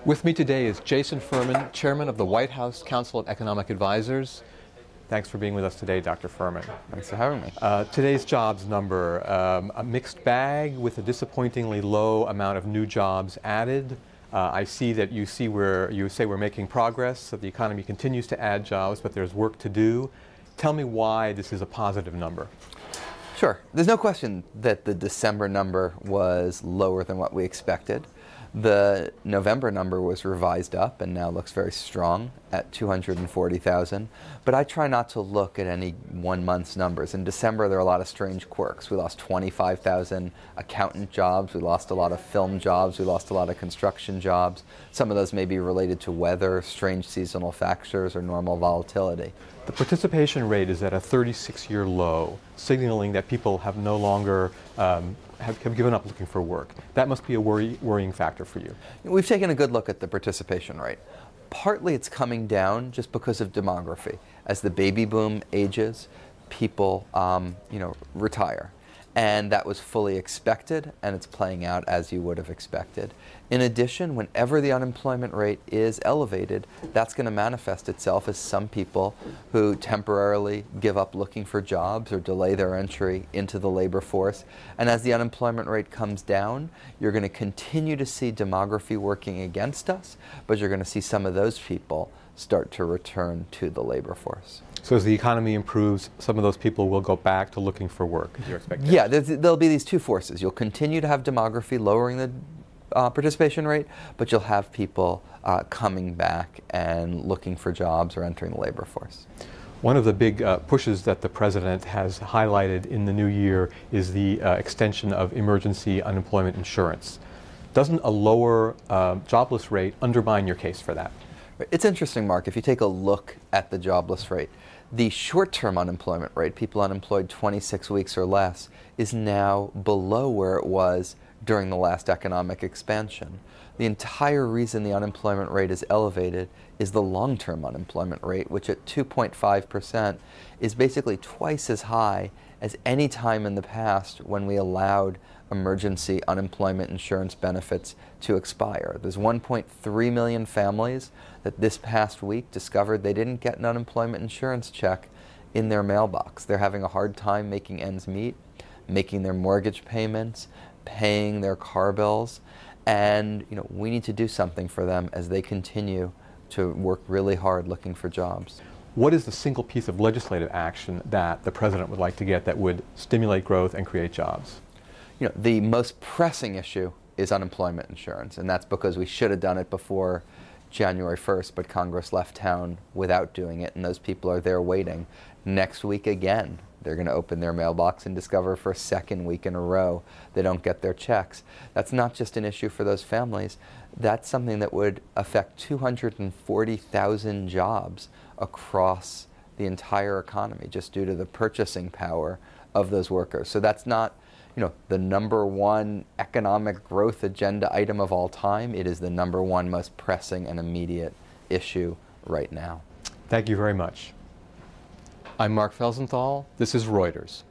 With me today is Jason Furman, Chairman of the White House Council of Economic Advisors. Thanks for being with us today, Dr. Furman. Thanks for having me. Today's jobs number, a mixed bag with a disappointingly low amount of new jobs added. I see that you say we're making progress, that the economy continues to add jobs, but there's work to do. Tell me why this is a positive number. Sure. There's no question that the December number was lower than what we expected. The November number was revised up and now looks very strong at 240,000. But I try not to look at any 1 month's numbers. In December, there are a lot of strange quirks. We lost 25,000 accountant jobs. We lost a lot of film jobs. We lost a lot of construction jobs. Some of those may be related to weather, strange seasonal factors, or normal volatility. The participation rate is at a 36-year low, signaling that people have no longer have given up looking for work. That must be a worrying factor for you. We've taken a good look at the participation rate. Partly it's coming down just because of demography. As the baby boom ages, people retire. And that was fully expected, and it's playing out as you would have expected. In addition, whenever the unemployment rate is elevated, that's going to manifest itself as some people who temporarily give up looking for jobs or delay their entry into the labor force. And as the unemployment rate comes down, you're going to continue to see demography working against us, but you're going to see some of those people start to return to the labor force. So as the economy improves, some of those people will go back to looking for work, is your expectation? Yeah, there'll be these two forces. You'll continue to have demography lowering the participation rate, but you'll have people coming back and looking for jobs or entering the labor force. One of the big pushes that the President has highlighted in the new year is the extension of emergency unemployment insurance. Doesn't a lower jobless rate undermine your case for that? It's interesting, Mark, if you take a look at the jobless rate, the short-term unemployment rate, people unemployed 26 weeks or less, is now below where it was during the last economic expansion. The entire reason the unemployment rate is elevated is the long-term unemployment rate, which at 2.5% is basically twice as high as any time in the past when we allowed emergency unemployment insurance benefits to expire. There's 1.3 million families that this past week discovered they didn't get an unemployment insurance check in their mailbox. They're having a hard time making ends meet, making their mortgage payments, paying their car bills, and we need to do something for them as they continue to work really hard looking for jobs. What is the single piece of legislative action that the President would like to get that would stimulate growth and create jobs? The most pressing issue is unemployment insurance, and that's because we should have done it before January 1st, but Congress left town without doing it, and those people are there waiting. Next week again, they're going to open their mailbox and discover for a second week in a row they don't get their checks. That's not just an issue for those families. That's something that would affect 240,000 jobs across the entire economy just due to the purchasing power of those workers. So that's not the number one economic growth agenda item of all time. It is the number one most pressing and immediate issue right now. Thank you very much. I'm Mark Felsenthal. This is Reuters.